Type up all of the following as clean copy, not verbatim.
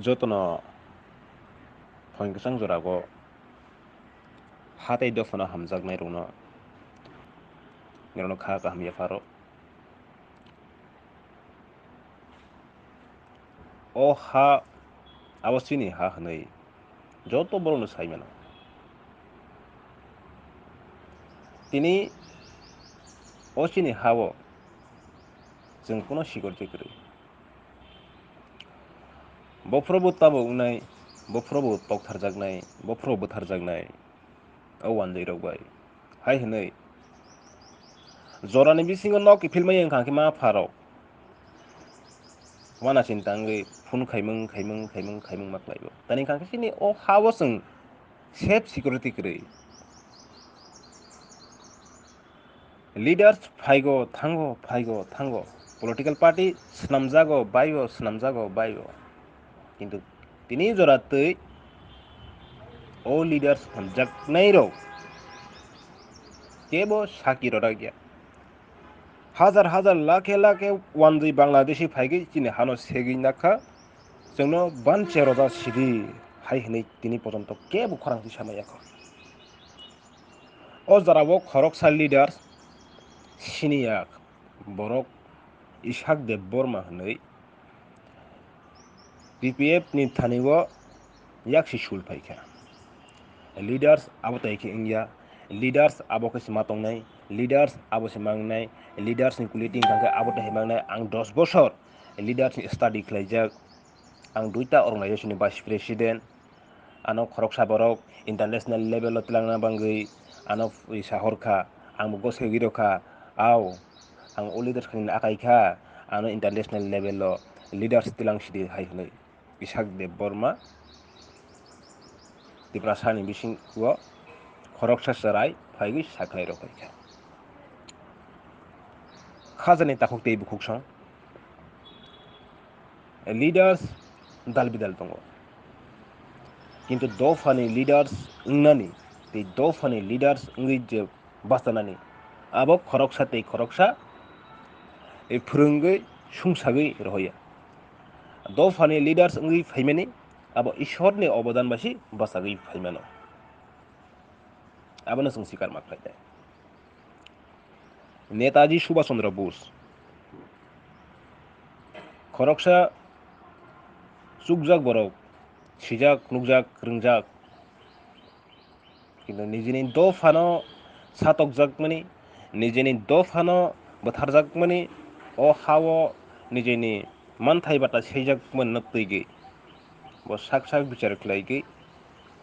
जतन फंगसं जरागो हाथै दफना हामजागनाय रौनो निरनो खा गाहाम याफारो ओ हा आवसिनि हा हनै जत बरनो साइमेन तिनी असिनि हावो जों कुनो सिगुरथि गरै बफ्रोबो ताबो उनाय बफ्रोबो तकथारजागनाय बफ्रो बोथारजागनाय औ आन्दै रावबाय हाय हनै जरानि बिसिङाव नक इफिलमाय ओंखांखि मा फाराव वाना सिन्तांगै फुन खाइमों खाइमों खाइमों खाइमों माख्लायबो दानि खांखिसिनि अ हावो जों सेफ सिकिउरिटि गरै लिडार्स फाइगो थांगो फाइगो थांगो पलिटिकल पार्टी स्नामजागो बायो स्नामजागो बायो किन्तु तिनि जरातै ओ लिडार्स हमजागनाय रौ केबो साखि रदा गैया हाजार हाजार लाखे लाखे वानजै बांलादेशि फाइगै चिनि हानो सेगै नाखा जोंनो बानचे रदा सिरि हाय हनै तिनि पर्यन्त केबो खरांथि सामायाखै ओ जराबो खरकसा लिडार्स सिनिया बरक इसाक देबबर्मा हनै BPF नि थानिगो याक्सि सुल फाइखा लिडार्स आबो ताइखि इंया लिडार्स आबो सिमा तंनाय लिडार्स आबो सिमांनाय लिडार्स नि कुलिटिं थांखै आबो ताहिमांनाय आं 10 बसर लिडार्स स्टाडि खालायजाक आं 2टा अर्गानाइजेसननि भाइस प्रेसिडेन्ट आनो खरकसा बरक इन्टारनेसनेल लेभेलाव तिलांना बांगै आनो फैसा हरखा आंबो गसोगिरखा आव आं अ लिडार्सनि आखाइखा आनो इन्टारनेसनेल लेभेलाव लिडार्स तिलांसिदि हाय हनै इसाक देबबर्मा दिब्रासानि बिसिङाव खरकसा सराय फाइगै साख्लाय रखाइखा खाजानि ताखुक तै बुकुकसं लिडार्स दाल बिदाल दङ किन्तु दफानि लिडार्स इंनानि दै दफानि लिडार्स इंगै जे बास्तानानि आबो खरकसा तै खरकसा ए फोरोंगै सुंसागै रहैया दफानि लिडार्स इंगै फाइमानि आबो इसोरनि अबदान बासि बासागै फाइमानो आबोनो जों सिकार माख्लायदों नेताजी सुभाष चन्द्र बोस खरकसा चुकजाक बरक सिजाक नुकजाक रोंजाक किन्तु निजेनि दफानो सातकजाक मानि निजेनि दफानो बोथारजाक मानि अ हावो निजेनि मानथाय बाटा सैजाक मोननो तैगै वो साक साक बिचार खालायगै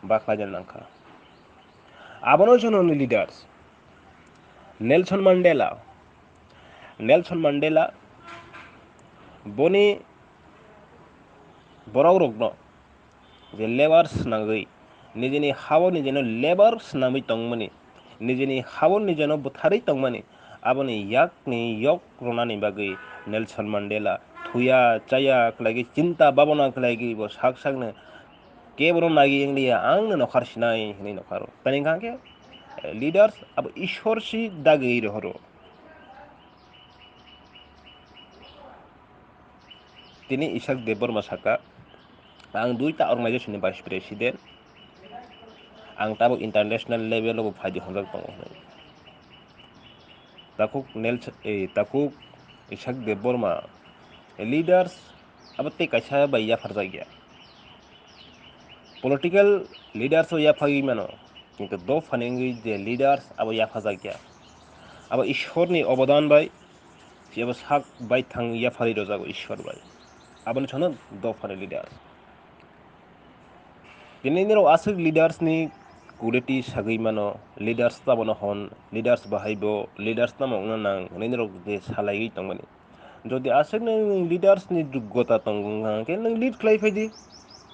बाख्लायनो नांखा आबोनो जोंनि लिडार्स नेलसन मान्डेला बनि बराव रगनो जे लेबार सिनांगै निजेनि हावो निजेनो लेबार सिनामै तंमोनि निजेनि हावो निजेनो बुथारै तंमोनि आबोनि याकनि यक रनानि बागै नेलसन मान्डेला थुया चाया खलागै चिन्ता बाबना खलागै वो साक साकनो केबरो नागी इंलिया आंनो नखार सिनाय हनै नखारो तनि खांके लिडार्स अब ईश्वरसी दागै रहरो तिनी इसाक देबबर्मा साका आं 2टा अर्गानाइजेसननि भाइस प्रेसिडेन्ट आं ताबो इन्टारनेसनेल लेभेलाव फायदि हमजाक दङ ताकुक इसाक देबबर्मा लिडार्स अब ते कैसा बाइया फरजा गया पॉलिटिकल लीडर्स या फागी मानो किंतु दो फनेंगे जे लीडर्स अब या फजा गया अब ईश्वर नि अवदान बाय जेब साक बाय थांग या फारि रजागो ईश्वर बाय अब छनो दो फने लीडर्स दिनै दिनाव आसुक लीडर्स नि कुरेटि सागै मानो लीडर्स ताबनो हन लीडर्स बाहायबो लीडर्स नामाव नां नैनरो जे सालायै तंमाने যদি আসে नों लिडार्सनि दुग्गता दं नों लिड खालायफैदि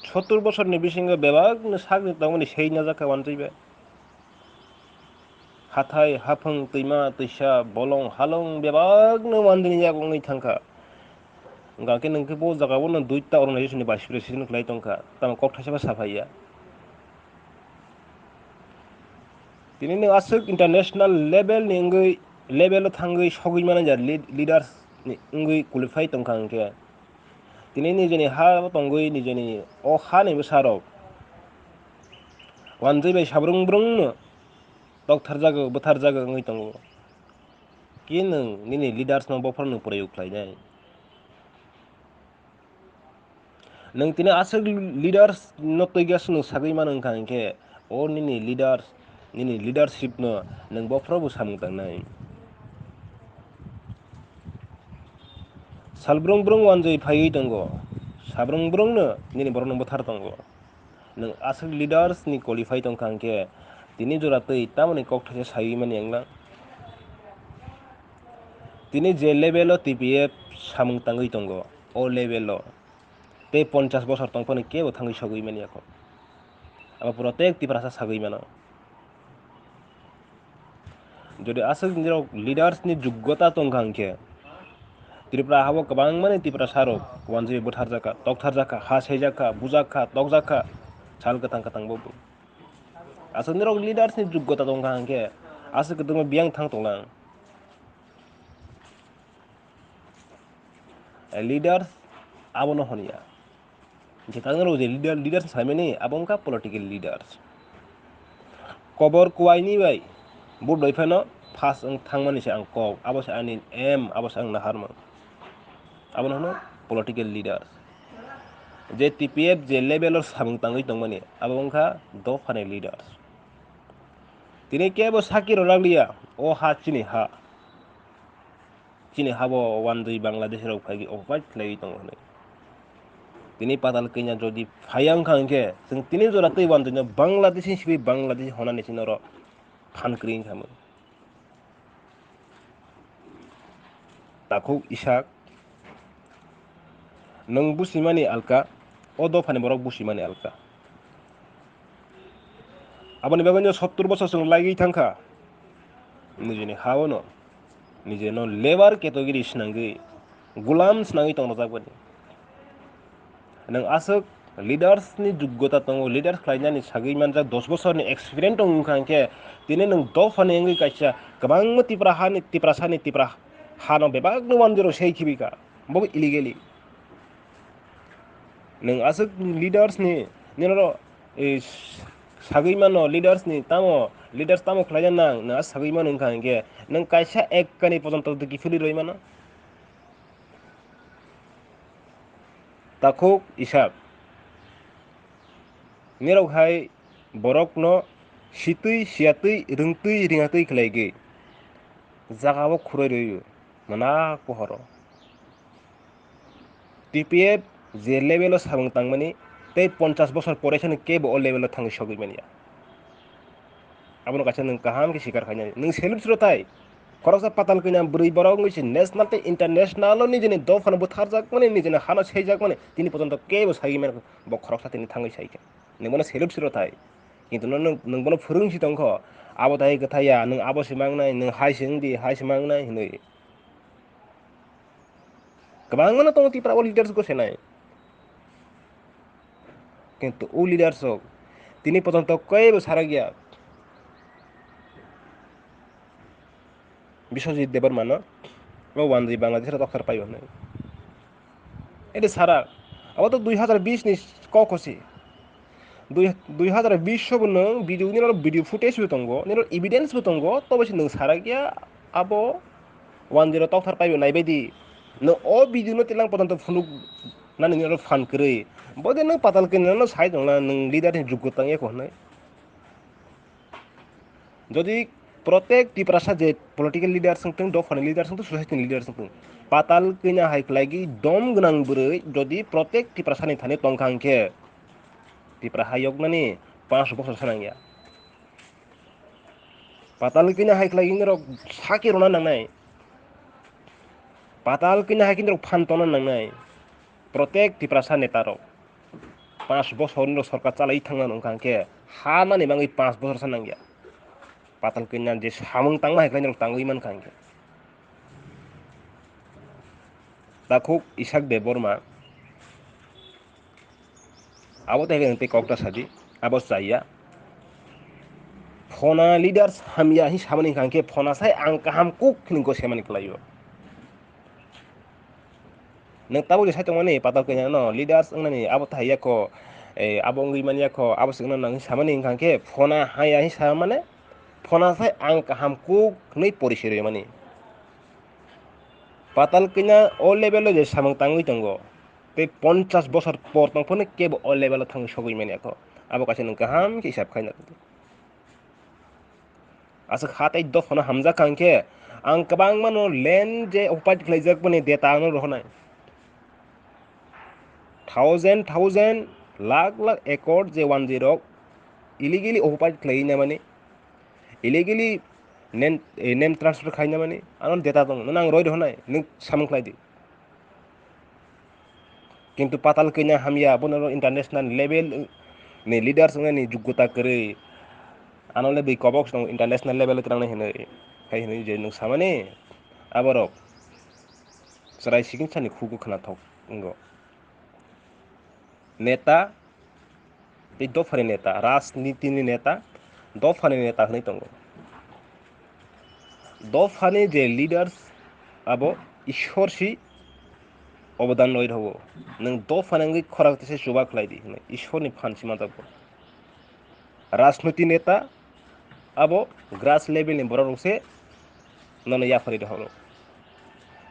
70 बोसोरनि बिसिङाव बेबागनो सागनि तावमाने सैना जाखा वानजैबा हाथाय हाफं दैमा दैसा बलं हालं बेबागनो वानदिनि जागङै थांखा गाके नोंखौ ब जागाबो नों 2टा अर्गानाइजेसननि भाइस प्रेसिडेन्ट खालाय दंखा तामा कक थाइसेबा साफाइया दिनै नों आसुक इन्टारनेसनेल लेभेल निंगै लेभेल थांगै सगै माने जा लिडार्स इंगै क्वालिफाइ तंखा अंके tini nijeni ha tongoi nijeni o ha ni besarok wanjai bai sabrung brung no toktarjago botharjago ngoi tongo ki nung nini leaders no bofar nung proyog khlainai nung tini asok leaders no toigas nung sagui mano wngkha hingkhe o nini leaders nini leadership no nung bofar bo samung tangnai salbrung brung wanjai phaiui tongo sabrung brung no nini borok no bothar tongo nung asok leaders ni qualify tongkha hingkhe tini jora tui tamoni kok thaisa sayui mani wnglang tini je level o TPF samung tangui tongo o level o tei 50 bosor tongphani kebo thangui sogui mani এখন abo protek tiprasa sagui mano যদি asok nirok leaders ni যোগ্যতা tongkha hingkhe Tripura habo kwbangmani Tripurasa rok wanjai botharjaka toktarjaka ha seijaka bujaka tokjaka sal kwtang kwtang bobo asok nirok leaders ni যোগ্যতা tongkha hingkhe asok kwbangma biyang thang tonglang leaders abono honia jekang nirok je leaders saimani abo wngkha political leaders kobor kuwaini bai bo doiphano first thangmani se ang kok abo se ani aim abo se ang naharmang abono hono political leaders je TPF je level o samung tangui tongmani abo wngkha dophani leaders tini kebo saki rolaglia o ha chini ha bo wanjai Bangladesh rok phai occupied khlaiui tongo hinui tini patal kenya jodi phaiya wngkha hingkhe jeng tini jora tui wanjai no Bangladesh ni sibai Bangladesh honani sinoro phan kwrui wngkhamung takhok isak nung busimani alka o dophani borok busimani alka aboni bagui no 70 bosor chwng lagui thangkha nijeni ha no nije no labor category swnangui gulam swnangui tongjak nung asok leaders ni যোগ্যতা tongo leaders khlainani sagui manjak 10 bosor ni experience tong wngkha hingkhe tini nung dophani wngui kaisa kwbangma Tripura ha no bebakni wanjai rok seikhibi ka bobo illegally nung asok leaders ni ninoro sagui mano leaders tamo khlaina nang nung asok sagui mano wngkha hingkhe nung kaisa ekkani pojonto kifili roi mano takhok isak nirok hai borok no situi siyatui rwngtui ringatui khlaigui jaga o khuroi rwoio manak pohoro TPF je level o samung tangmani tei 50 bosor poraisani kebo o level o thangui sogui mania abono kaisa nung kaham khe sikar khainai nung salute chiro tai koroksa patal kina bwrui borok wngui se national tei international o nijeni dophano botharjakmani nijeni hano seijakmani tini pojonto kebo sagui mani bo khoroksa tini thangui saikha nungbono salute chiro tai kintu nungbono phwrwngsi tongkho abo dai kwthaiya nung abo se mangnai nung hai se wngdi hai se mangnai hinui kwbangmano tongo Tripura o leaders go senai কিন্তু ও leaders rok tini pojonto kebo sarakya Biswajit Debarma no o wanjai Bangladesh ro toktar paibo hinui এটি সারা abo to 2020 ni kok hosi 2020 sobo nung video ni video footage bo tongo ni evidence bo tongo tobo se nung sarakya abo wanjai ro toktar paibo naibaidi nung o video no tilang pojonto phunuk nani ni fan kwrui bode nung patal kina no sai tongla nung leader ni যোগ্যতা eko hinui যদি প্রত্যেক Tripurasa je political leaders wngtong dophani leaders wngtong society ni leaders wngtong patal kina haiklagi dom gwnang bwrui jodi protek Tripurasa ni thani tongkha hingkhe Tripura hayokmani 5 bosor sanangya patal kina haiklagi rok saki rona nangnai patal kina haikini rok phan tona nangnai protek Tripurasa neta rok 5 bosor ni sarkar chalai thangna wngkha hingkhe ha nani bangui 5 bosor sanangya patal kina je samung tangma haiklai rok tangui mankha hingkhe takhok Isak Deborma abo tei tei kokta sadi abo chaiya phona leaders hamya hi samani hingkhe phona sai ang kaham kuk hinui go semani khlaio nang tabu je saitong mani patal kenya no leaders nani abo thaiya ko abo ngi mania ko abo singna nang samani ingkangke phona haya hi samane phona sai ang kaham ku nei porisire mani patal kenya o level je samang tangui tongo te 50 বছর পর tongphone kebo o level thang sogui mani ko abo kaise nang kaham ki hisab khaina asa khatai do phona hamza kangke ang kabang mano len je opat khlaijak bani data no rohonai thousand lakh ekor je 10 illegally occupied khlaina mani illegally name transfer khaina mani anon data dong nang roi rohonai ning samang khlaidi কিন্তু পাতাল kenya hamya bonoro international level ni leaders ni যোগ্যতা করে anole bi kobok dong international level trang na hene kai hene je nung samane aborok sarai sigin chani khugu khana thok ngo नेता दफानि नेता राजनीतिनि नेता दफानि नेता हनै tongo दफानि जे lidars abo ishorsi অবদান রই থাকো नों दफानि खरागतिसे सुबा खलाइदि ishorni phansi matabo राजनीति नेता abo ग्रास लेभेलनि बररसे ननो याफारि दहरो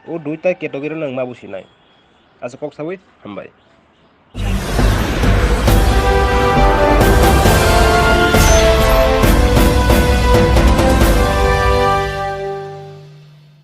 ओ दुइटा केटेगरि नों मा बुसिनाय आसा कक साबै हामबाय